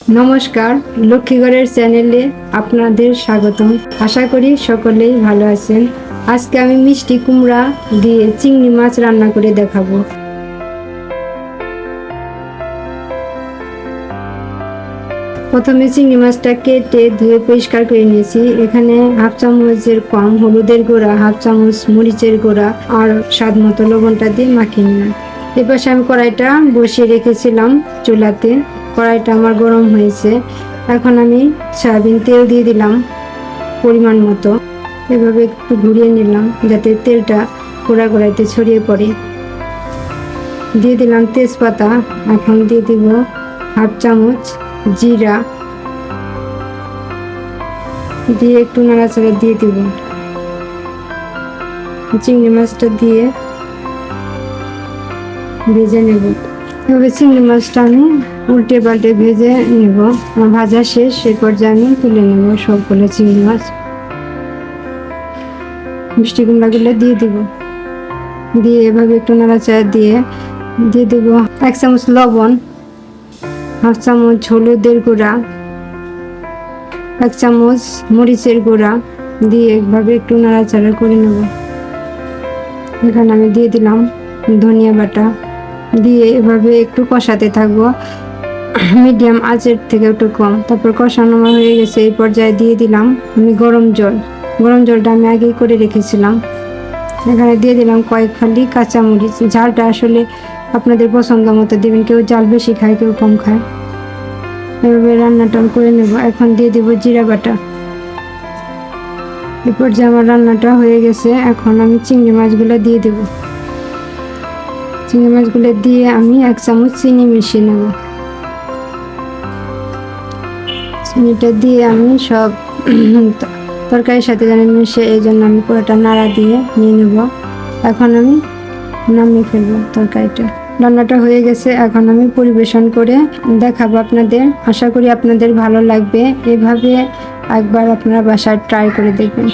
নমস্কার, লক্ষ্মীগড়ের চ্যানেলে আপনাদের স্বাগতম। আশা করি সকলেই ভালো আছেন। আজকে আমি মিষ্টি কুমড়া দিয়ে চিংড়ি মাছ রান্না করে দেখাবো। প্রথমে চিংড়ি মাছটা কেটে ধুয়ে পরিষ্কার করে নিয়েছি। এখানে হাফ চামচের কম হলুদের গুঁড়া, হাফ চামচ মরিচের গুঁড়া আর স্বাদ মতো লবণটা দিয়ে মাখিয়ে নিলাম। এপাশে আমি কড়াইটা বসিয়ে রেখেছিলাম চুলাতে। কড়াইটা আমার গরম হয়েছে। এখন আমি সয়াবিন তেল দিয়ে দিলাম পরিমাণ মতো। এভাবে একটু ঘুরিয়ে নিলাম যাতে তেলটা কড়াইতে ছড়িয়ে পড়ে। দিয়ে দিলাম তেজপাতা। এখন দিয়ে দিব হাফ চামচ জিরা, দিয়ে একটু নাড়াচাড়া দিয়ে দিব। চিংড়ি মাছটা দিয়ে ভেজে নেব। এভাবে চিংড়ি মাছটা আমি উল্টে পাল্টে ভেজে নেব। আমার ভাজা শেষ, সেই পর্যায়ে আমি তুলে নেব সবগুলো চিংড়ি মাছ। মিষ্টি কুমড়াগুলো দিয়ে দিব। দিয়ে এভাবে একটু নাড়াচাড়া দিয়ে দেব 1 চামচ লবণ, হাফ চামচ হলুদের গুঁড়া, 1 চামচ মরিচের গুঁড়া দিয়ে এভাবে একটু নাড়াচাড়া করে নেব। এখানে আমি দিয়ে দিলাম ধনিয়া বাটা। দিয়ে এভাবে একটু কষাতে থাকবো, মিডিয়াম আঁচের থেকে একটু কম। তারপর কষানো হয়ে গেছে, এই পর্যায়ে দিয়ে দিলাম আমি গরম জলটা আমি আগেই করে রেখেছিলাম। এখানে দিয়ে দিলাম কয়েক ফালি কাঁচামরিচ। ঝালটা আসলে আপনাদের পছন্দ মতো দেবেন, কেউ ঝাল বেশি খায়, কেউ কম খায়। এভাবে রান্নাটা করে নেব। এখন দিয়ে দেব জিরা বাটা। এই পর্যায়ে আমার রান্নাটা হয়ে গেছে। এখন আমি চিংড়ি মাছগুলো দিয়ে দেব। চিংড়ি মাছগুলো দিয়ে আমি 1 চামচ চিনি মিশিয়ে নেব। চিনিটা দিয়ে আমি সব তরকারির সাথে যেন মিশে, এই জন্য আমি পুরোটা নাড়া দিয়ে নিয়ে নেব। এখন আমি নামিয়ে ফেলবো তরকারিটা। রান্নাটা হয়ে গেছে। এখন আমি পরিবেশন করে দেখাবো আপনাদের। আশা করি আপনাদের ভালো লাগবে। এভাবে একবার আপনারা বাসায় ট্রাই করে দেখবেন।